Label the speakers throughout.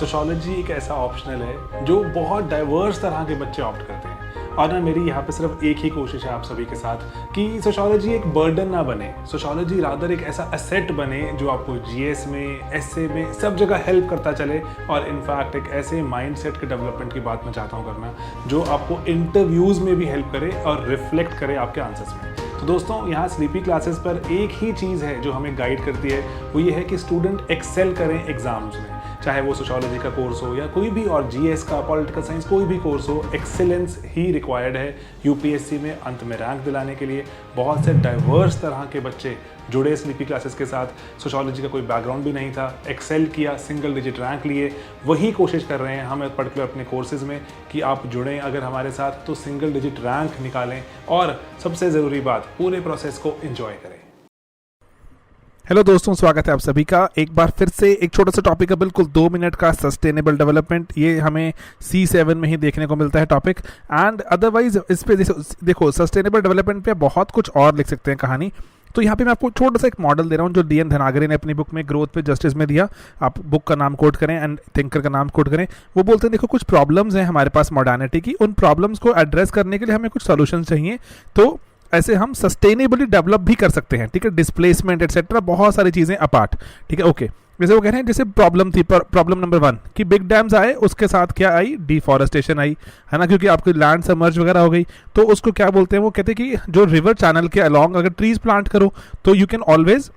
Speaker 1: Sociology एक ऐसा optional है जो बहुत डाइवर्स तरह के बच्चे ऑप्ट करते हैं। और ना मेरी यहाँ पे सिर्फ एक ही कोशिश है आप सभी के साथ कि सोशियोलॉजी एक बर्डन ना बने, सोशियोलॉजी रादर एक ऐसा एसेट बने जो आपको जीएस में, एसए में, सब जगह हेल्प करता चले। और इनफैक्ट एक ऐसे माइंडसेट के डेवलपमेंट की बात मैं चाहता हूँ करना जो आपको इंटरव्यूज़ में भी हेल्प करे और रिफ्लेक्ट करे आपके आंसर्स में। तो दोस्तों यहाँ स्लीपी क्लासेस पर एक ही चीज़ है जो हमें गाइड करती है, वो ये है कि स्टूडेंट एक्सेल करें एग्जाम्स में, चाहे वो सोशियोलॉजी का कोर्स हो या कोई भी और जीएस का, पॉलिटिकल साइंस, कोई भी कोर्स हो। एक्सेलेंस ही रिक्वायर्ड है यूपीएससी में अंत में रैंक दिलाने के लिए। बहुत से डाइवर्स तरह के बच्चे जुड़े स्लीपी क्लासेस के साथ, सोशियोलॉजी का कोई बैकग्राउंड भी नहीं था, एक्सेल किया, सिंगल डिजिट रैंक लिए। वही कोशिश कर रहे हैं हम पर्टिकुलर अपने कोर्सेज में कि आप जुड़ें अगर हमारे साथ तो सिंगल डिजिट रैंक निकालें और सबसे ज़रूरी बात, पूरे प्रोसेस को एंजॉय करें।
Speaker 2: हेलो दोस्तों, स्वागत है आप सभी का एक बार फिर से। एक छोटा सा टॉपिक है, बिल्कुल 2 मिनट का, सस्टेनेबल डेवलपमेंट। ये हमें C7 में ही देखने को मिलता है टॉपिक। एंड अदरवाइज इस पे देखो सस्टेनेबल डेवलपमेंट पे बहुत कुछ और लिख सकते हैं कहानी। तो यहाँ पे मैं आपको छोटा सा एक मॉडल दे रहा हूँ जो डी एन धनागरे ने अपनी बुक में ग्रोथ पे जस्टिस में दिया। आप बुक का नाम कोट करें एंड थिंकर का नाम कोट करें। वो बोलते हैं देखो कुछ प्रॉब्लम्स हैं हमारे पास मॉडर्निटी की, उन प्रॉब्लम्स को एड्रेस करने के लिए हमें कुछ सोल्यूशन चाहिए। तो ऐसे हम सस्टेनेबली डेवलप भी कर सकते हैं, ठीक है, डिस्प्लेसमेंट एटसेट्रा, बहुत सारी चीज़ें अपार्ट, ठीक है, ओके। जैसे वो कह रहे हैं, जैसे प्रॉब्लम थी, प्रॉब्लम नंबर 1 कि बिग डैम्स आए, उसके साथ क्या आई, डिफॉरेस्टेशन आई, है ना, क्योंकि आपकी लैंड सबमर्ज वगैरह हो गई। तो उसको क्या बोलते हैं, वो कहते हैं कि जो रिवर चैनल के अलॉन्ग अगर ट्रीज प्लांट करो तो you can always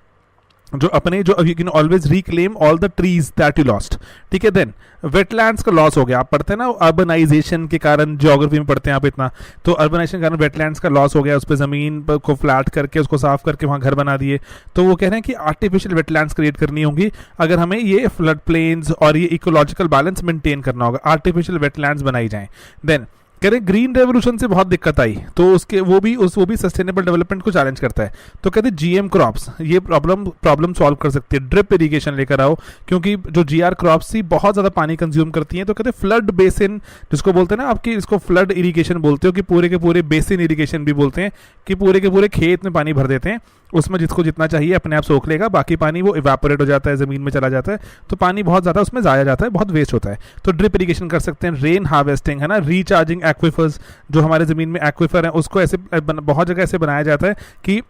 Speaker 2: you can always reclaim all the trees that you lost, ठीक है। देन वेटलैंड्स का लॉस हो गया, आप पढ़ते हैं ना अर्बनाइजेशन के कारण, ज्योग्राफी में पढ़ते हैं आप इतना, तो अर्बनाइजेशन के कारण वेटलैंड्स का लॉस हो गया, उस पर ज़मीन को फ्लैट करके उसको साफ करके वहाँ घर बना दिए। तो वो कह रहे हैं कि आर्टिफिशियल वेटलैंड्स क्रिएट करनी होगी अगर हमें ये फ्लड प्लेन्स और ये इकोलॉजिकल बैलेंस मेंटेन करना होगा, आर्टिफिशियल वेटलैंड्स बनाई जाएं। देन कह रहे ग्रीन रेवोल्यूशन से बहुत दिक्कत आई, तो उसके वो भी सस्टेनेबल डेवलपमेंट को चैलेंज करता है। तो कहते हैं जीएम क्रॉप्स ये प्रॉब्लम सॉल्व कर सकती है, ड्रिप इरिगेशन लेकर आओ, क्योंकि जो जीआर क्रॉप्स थी बहुत ज़्यादा पानी कंज्यूम करती हैं। तो कहते हैं फ्लड बेसिन, जिसको बोलते हैं ना आपकी, इसको फ्लड इरिगेशन बोलते हो कि पूरे के पूरे बेसिन इरिगेशन भी बोलते हैं कि पूरे के पूरे खेत में पानी भर देते हैं, उसमें जिसको जितना चाहिए अपने आप सोख लेगा, बाकी पानी वो इवेपोरेट हो जाता है, ज़मीन में चला जाता है, तो पानी बहुत ज़्यादा उसमें ज़ाया जाता है, बहुत वेस्ट होता है। तो ड्रिप इरिगेशन कर सकते हैं, रेन हार्वेस्टिंग, है ना, रिचार्जिंग एक्विफर्स, जो हमारे ज़मीन में एक्विफर हैं उसको ऐसे बहुत जगह ऐसे बनाया जाता है कि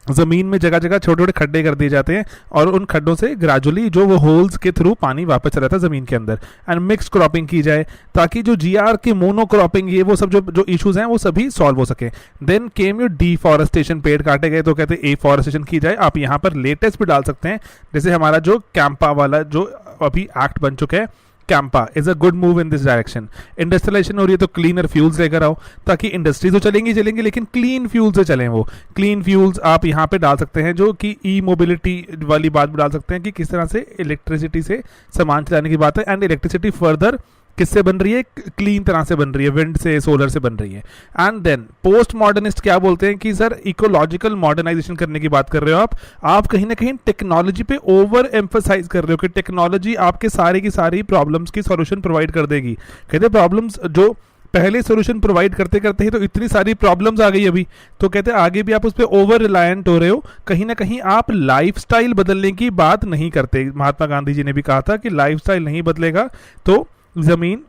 Speaker 2: ज़मीन में जगह जगह छोटे छोटे खड्डे कर दिए जाते हैं और उन खड्डों से ग्रेजुअली जो वो होल्स के थ्रू पानी वापस चला जाता है ज़मीन के अंदर। एंड मिक्स क्रॉपिंग की जाए ताकि जो जीआर की मोनो क्रॉपिंग, ये वो सब जो इश्यूज हैं वो सभी सॉल्व हो सके। देन केम योर डिफॉरेस्टेशन, पेड़ काटे गए तो कहते हैं एफॉरेस्टेशन की जाए। आप यहाँ पर लेटेस्ट भी डाल सकते हैं, जैसे हमारा जो कैंपा वाला जो अभी एक्ट बन चुका है, CAMPA is a good move in this direction. Industrialization हो रही है तो क्लीनर फ्यूल्स लेकर आओ, ताकि इंडस्ट्री तो चलेंगी लेकिन क्लीन फ्यूल से चलें। वो क्लीन फ्यूल्स आप यहाँ पे डाल सकते हैं, जो कि ई मोबिलिटी वाली बात भी डाल सकते हैं कि किस तरह से इलेक्ट्रिसिटी से सामान चलाने की बात है। एंड इलेक्ट्रिसिटी फर्दर किससे बन रही है, क्लीन तरह से बन रही है, विंड से, सोलर से बन रही है। एंड देन पोस्ट मॉडर्निस्ट क्या बोलते हैं कि सर इकोलॉजिकल मॉडर्नाइजेशन करने की बात कर रहे हो आप कहीं ना कहीं टेक्नोलॉजी पे ओवर एम्फसाइज कर रहे हो कि टेक्नोलॉजी आपके सारी की सारी प्रॉब्लम्स की सॉल्यूशन प्रोवाइड कर देगी। कहते प्रॉब्लम्स जो पहले सोल्यूशन प्रोवाइड करते करते ही तो इतनी सारी प्रॉब्लम्स आ गई अभी, तो कहते हैं आगे भी आप उस पर ओवर रिलायंट हो रहे हो। कहीं ना कहीं आप लाइफस्टाइल बदलने की बात नहीं करते। महात्मा गांधी जी ने भी कहा था कि लाइफस्टाइल नहीं बदलेगा तो ज़मीन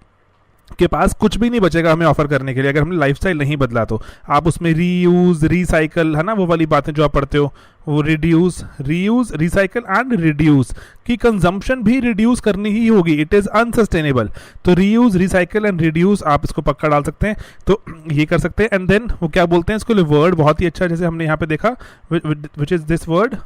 Speaker 2: के पास कुछ भी नहीं बचेगा हमें ऑफर करने के लिए, अगर हमने लाइफस्टाइल नहीं बदला तो। आप उसमें रीयूज, रिसाइकल, है ना, वो वाली बातें जो आप पढ़ते हो, वो रीयूज, रिसाइकल एंड रिड्यूस की कंजम्पशन भी रिड्यूस करनी ही होगी, इट इज़ अनसस्टेनेबल। तो रीयूज, रिसाइकल एंड रिड्यूस आप इसको पक्का डाल सकते हैं, तो ये कर सकते हैं। एंड देन वो क्या बोलते हैं, इसको वर्ड बहुत ही अच्छा, जैसे हमने यहाँ पे देखा, which is this word,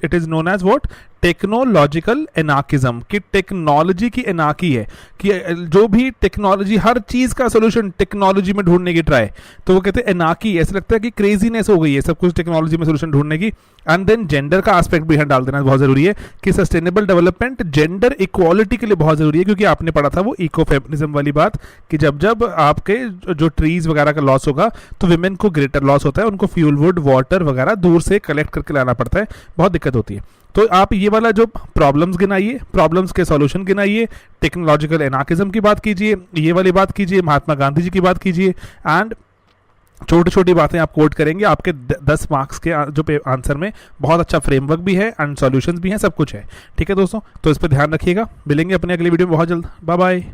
Speaker 2: it is known as what, technological anarchism, कि टेक्नोलॉजी की एनार्की है कि जो भी टेक्नोलॉजी, हर चीज़ का सोल्यूशन टेक्नोलॉजी में ढूंढने की ट्राई। तो वो कहते हैं एनार्की, ऐसा लगता है कि क्रेजीनेस हो गई है सब कुछ टेक्नोलॉजी में सोल्यूशन ढूंढने की। एंड देन जेंडर का एस्पेक्ट भी यहाँ डाल देना बहुत जरूरी है कि सस्टेनेबल डेवलपमेंट जेंडर इक्वालिटी के लिए बहुत जरूरी है, क्योंकि आपने पढ़ा था वो इको फेमिनिज्म वाली बात कि जब जब आपके जो ट्रीज वगैरह का लॉस होगा तो विमेन को ग्रेटर लॉस होता है, उनको फ्यूल वुड, वाटर वगैरह दूर से कलेक्ट करके लाना पड़ता है, बहुत दिक्कत होती है। तो आप ये वाला जो प्रॉब्लम्स गिनाइए, प्रॉब्लम्स के सॉल्यूशन गिनाइए, टेक्नोलॉजिकल एनार्किज्म की बात कीजिए, ये वाली बात कीजिए, महात्मा गांधी जी की बात कीजिए, एंड छोटी छोटी बातें आप कोड करेंगे, आपके 10 मार्क्स के जो आंसर में बहुत अच्छा फ्रेमवर्क भी है एंड सॉल्यूशंस भी हैं, सब कुछ है। ठीक है दोस्तों, तो इस पर ध्यान रखिएगा। मिलेंगे अपने अगली वीडियो में बहुत जल्द। Bye bye.